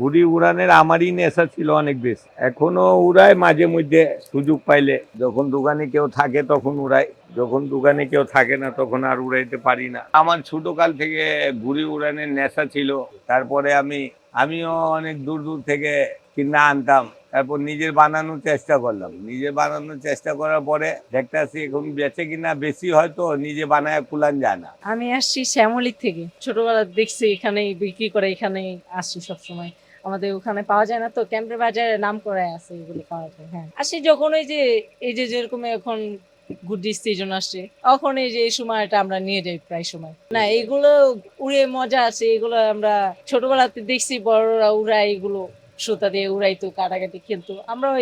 ঘুড়ি উড়ানের আমারই নেশা ছিল অনেক বেশি, এখনো উড়াই মাঝে মধ্যে সুযোগ পাইলে। যখন দোকানে কেউ থাকে তখন উড়াই, যখন দোকানে কেউ থাকে না তখন আর উড়াইতে পারি না। আমার ছোটকাল থেকে ঘুড়ি উড়ানের নেশা ছিল। তারপরে আমিও অনেক দূর দূর থেকে কিনা আনতাম, তারপর নিজের বানানোর চেষ্টা করলাম। নিজে বানানোর চেষ্টা করার পরে দেখতেছি এখন বেচে কিনা বেশি, হয়তো নিজে বানায় কুলান যায় না। আমি আসছি শ্যামলী থেকে, ছোটবেলা দেখছি এখানেই বিক্রি করে, এখানেই আসছি সবসময়। আমাদের ওখানে পাওয়া যায় না তো, ক্যাম্পের বাজারে নাম করে আছে, এগুলো পাওয়া যায়। হ্যাঁ, আসি যখন এই যে যেরকম এখন গুড্ডির সিজন আসছে, তখন এই যে এই সময়টা আমরা নিয়ে যাই প্রায় সময়। না, এগুলো উড়ে মজা আছে, এগুলো আমরা ছোটবেলাতে দেখছি বড়রা উড়াই, এগুলো সুতা দিয়ে উড়াইতো, কাটাকাটি খেলতো, আমরাও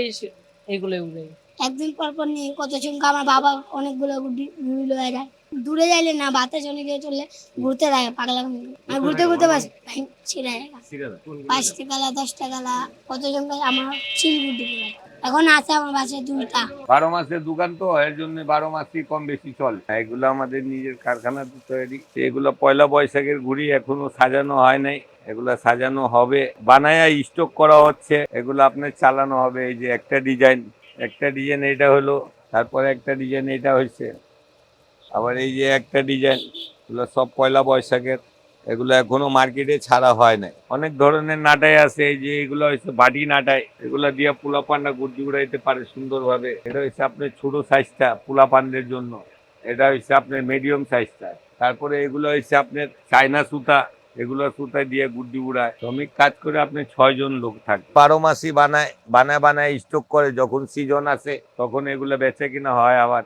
এগুলো উড়াই। একদিন পর পর নিয়ে কত চমকে আমার বাবা অনেকগুলো লয়ে যায়। দূরে যাইলে না, বাতাস অনেক দিয়ে চললে ঘুরতে থাকে পাগলা আর ঘুরতে ঘুরতে বাস ছিঁড়ে যায়। 5 টাকা 10 টাকা কত চমকে আমার চিলগুটি এখন আছে আমার বাসায় 2টা। 12 মাসের দোকান তো, এর জন্য 12 মাসই কম বেশি চলে। এগুলো আমাদের নিজের কারখানাতে তৈরি। এগুলো পয়লা বৈশাখের ঘুড়ি এখনো সাজানো হয় নাই, এগুলা সাজানো হবে, বানায়া স্টক করা হচ্ছে, এগুলো আপনার চালানো হবে। এই যে একটা ডিজাইন এটা হলো, তারপরে একটা ডিজাইন এটা হয়েছে, আবার এই যে একটা ডিজাইন, এগুলো সব পয়লা বৈশাখের। এগুলো এখনো মার্কেটে ছাড়া হয় নাই। অনেক ধরনের নাটাই আছে, এই যে এগুলো হচ্ছে বাটি নাটাই, এগুলো দিয়ে পোলা পান্ডা গুড্ডি উড়াইতে পারে সুন্দরভাবে। এটা হচ্ছে আপনার ছোট সাইজটা পোলা পান্ডের জন্য, এটা হচ্ছে আপনার মিডিয়াম সাইজটা। তারপরে এগুলো হচ্ছে আপনার চায়না সুতা, এগুলো সুতা দিয়ে গুড্ডি উড়ায়। শ্রমিক কাজ করে আপনি 6 জন লোক থাকে, 12 মাসই বানায় বানায় বানায় স্টক করে, যখন সিজন আসে তখন এগুলো বেচে কিনা হয় আবার।